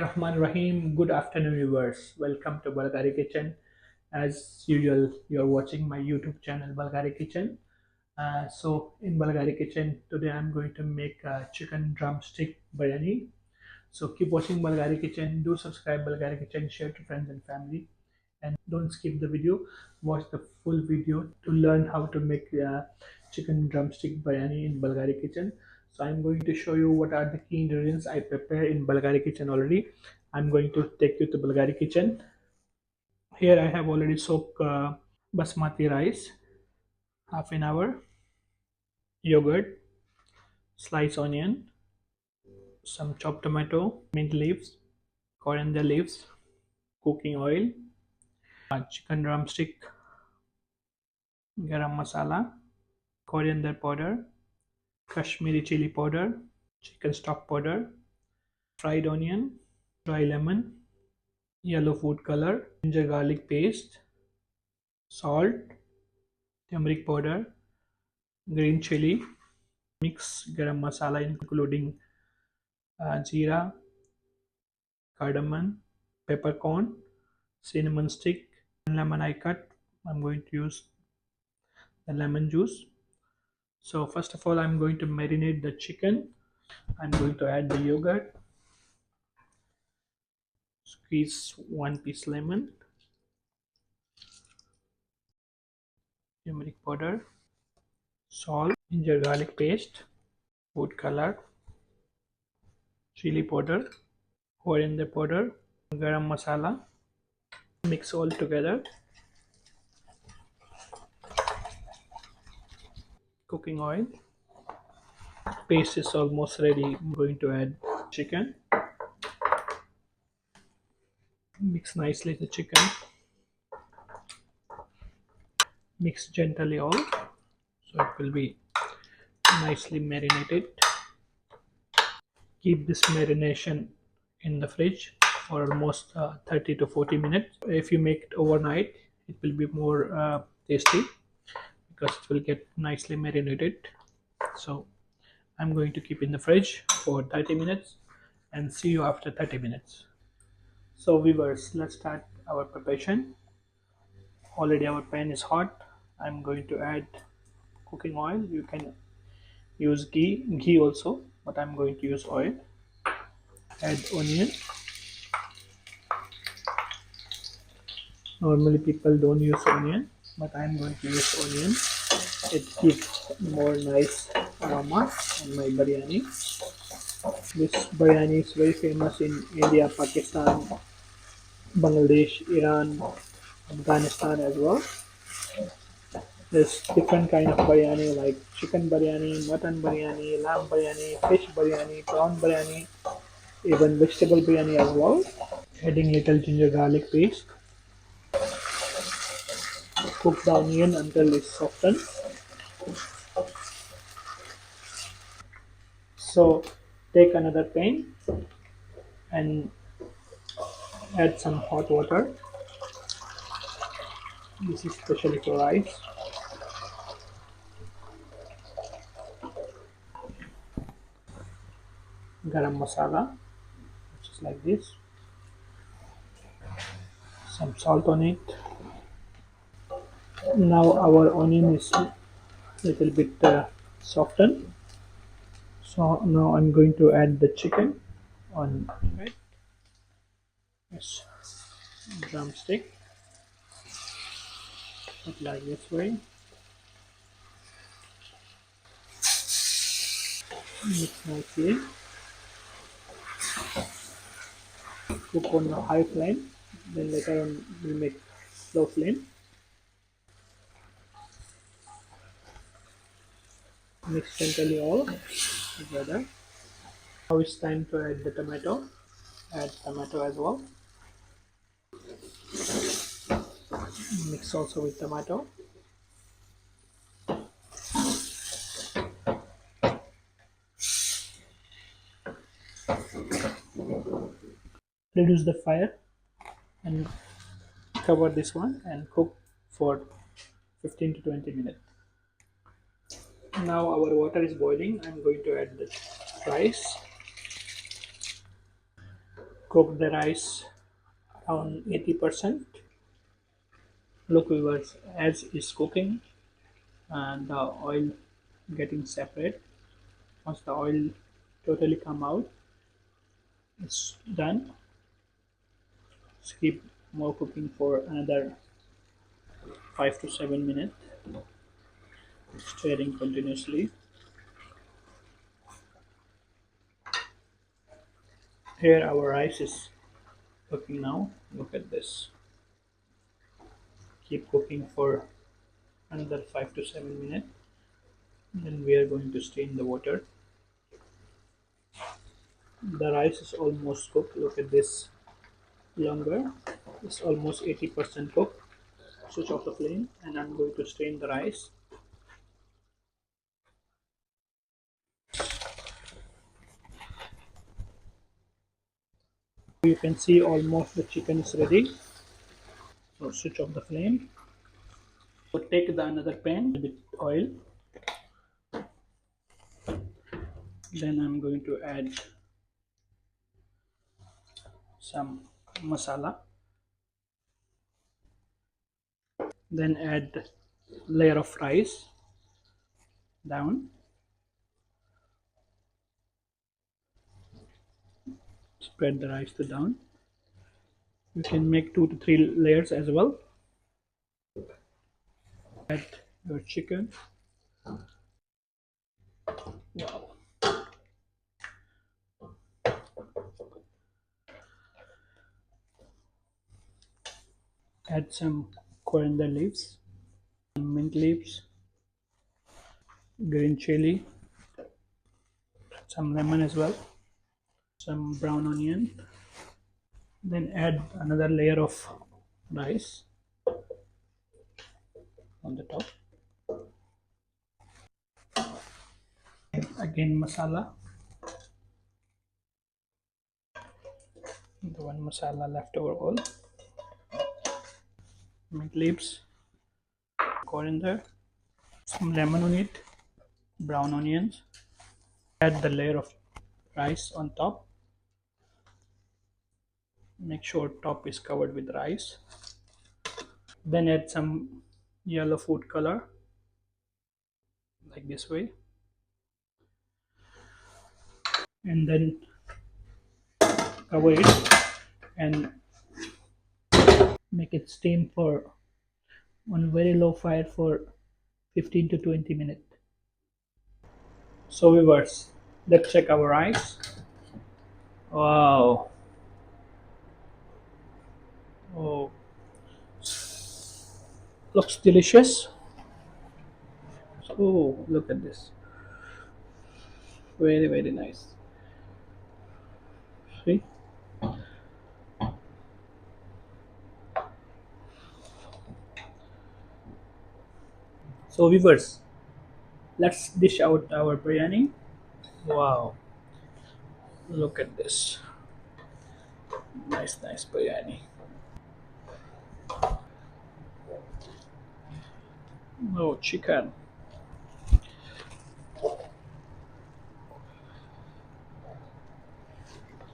Bismillahirrahmanirrahim. Good afternoon, viewers. Welcome to Balghari Kitchen. As usual, you're watching my YouTube channel, Balghari Kitchen. In Balghari Kitchen, today I'm going to make chicken drumstick biryani. So, keep watching Balghari Kitchen. Do subscribe Balghari Kitchen, share to friends and family, and don't skip the video. Watch the full video to learn how to make chicken drumstick biryani in Balghari Kitchen. So I'm going to show you what are the key ingredients I prepare in Balghari Kitchen already. I'm going to take you to Balghari Kitchen. Here I have already soaked basmati rice, half an hour, yogurt, sliced onion, some chopped tomato, mint leaves, coriander leaves, cooking oil, chicken drumstick, garam masala, coriander powder, Kashmiri chili powder, chicken stock powder, fried onion, dry lemon, yellow food color, ginger garlic paste, salt, turmeric powder, green chili, mix garam masala including jeera, cardamom, peppercorn, cinnamon stick, lemon I cut. I'm going to use the lemon juice. So first of all, I'm going to marinate the chicken. I'm going to add the yogurt, squeeze one piece lemon, turmeric powder, salt, ginger garlic paste, food color, chili powder, coriander powder, garam masala. Mix all together. Cooking oil. Paste is almost ready. I'm going to add chicken. Mix nicely the chicken. Mix gently all so it will be nicely marinated. Keep this marination in the fridge for almost 30 to 40 minutes. If you make it overnight, it will be more tasty because it will get nicely marinated. So I'm going to keep in the fridge for 30 minutes and see you after 30 minutes. So viewers, let's start our preparation. Already our pan is hot. I'm going to add cooking oil. You can use ghee also, but I'm going to use oil. Add onion. Normally people don't use onion, but I'm going to use onion. It gives more nice aroma on my biryani. This biryani is very famous in India, Pakistan, Bangladesh, Iran, Afghanistan as well. There's different kind of biryani like chicken biryani, mutton biryani, lamb biryani, fish biryani, prawn biryani, even vegetable biryani as well. Adding little ginger garlic paste. Cook the onion until it's softened. So take another pan and add some hot water. This is specially for rice. Garam masala, which is like this. Some salt on it. Now our onion is a little bit softened. So now I'm going to add the chicken on it. Yes, drumstick. Put like this way. Mix nicely. Cook on a high flame. Then later on we'll make slow flame. Mix gently all together. Now it's time to add the tomato. Add tomato as well. Mix also with tomato. Reduce the fire and cover this one and cook for 15 to 20 minutes. Now our water is boiling. I'm going to add the rice. cook the rice around 80%. Look viewers, as it's cooking and the oil getting separate. Once the oil totally come out, it's done. Just keep more cooking for another 5 to 7 minutes, stirring continuously. Here our rice is cooking now. Look at this. Keep cooking for another 5 to 7 minutes. Then we are going to strain the water. The rice is almost cooked. Look at this. Longer. It's almost 80% cooked. Switch off the flame and I'm going to strain the rice. You can see almost the chicken is ready. So switch off the flame. So take the another pan with oil. Then I'm going to add some masala. Then add layer of rice down. Spread the rice to down. You can make 2 to 3 layers as well. Add your chicken. Wow. Add some coriander leaves, some mint leaves, green chili, some lemon as well, some brown onion. Then add another layer of rice on the top. Again masala. The one masala left over all. Mint leaves, coriander, some lemon on it, brown onions. Add the layer of rice on top. Make sure top is covered with rice. Then add some yellow food color like this way, and then cover it and make it steam for on very low fire for 15 to 20 minutes. So viewers, let's check our rice. Wow. Oh, looks delicious. Oh, look at this. Very, very nice. See? So viewers, let's dish out our biryani. Wow, look at this. Nice, nice biryani. Oh, chicken.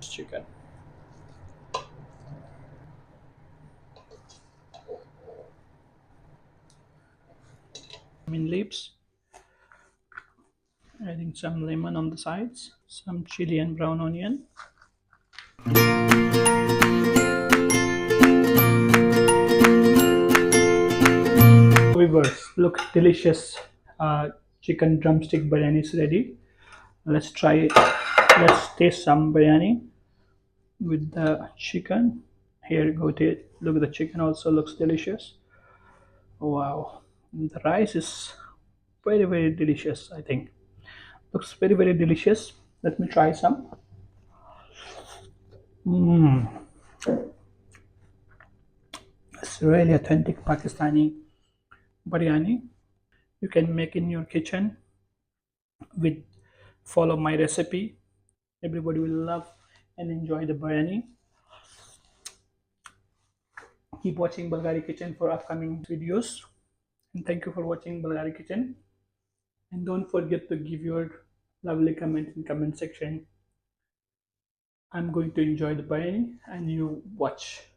Chicken. Mint leaves. Adding some lemon on the sides. Some chili and brown onion. Viewers, look delicious. Chicken drumstick biryani is ready. Let's try it. Let's taste some biryani with the chicken. Here you go. Look at the chicken. Also looks delicious. Wow, the rice is very very delicious. I think looks very very delicious. Let me try some. Mmm, it's really authentic Pakistani biryani. You can make in your kitchen with follow my recipe. Everybody will love and enjoy the biryani. Keep watching Balghari Kitchen for upcoming videos. And thank you for watching Balghari Kitchen. And don't forget to give your lovely comment in comment section. I'm going to enjoy the biryani and you watch.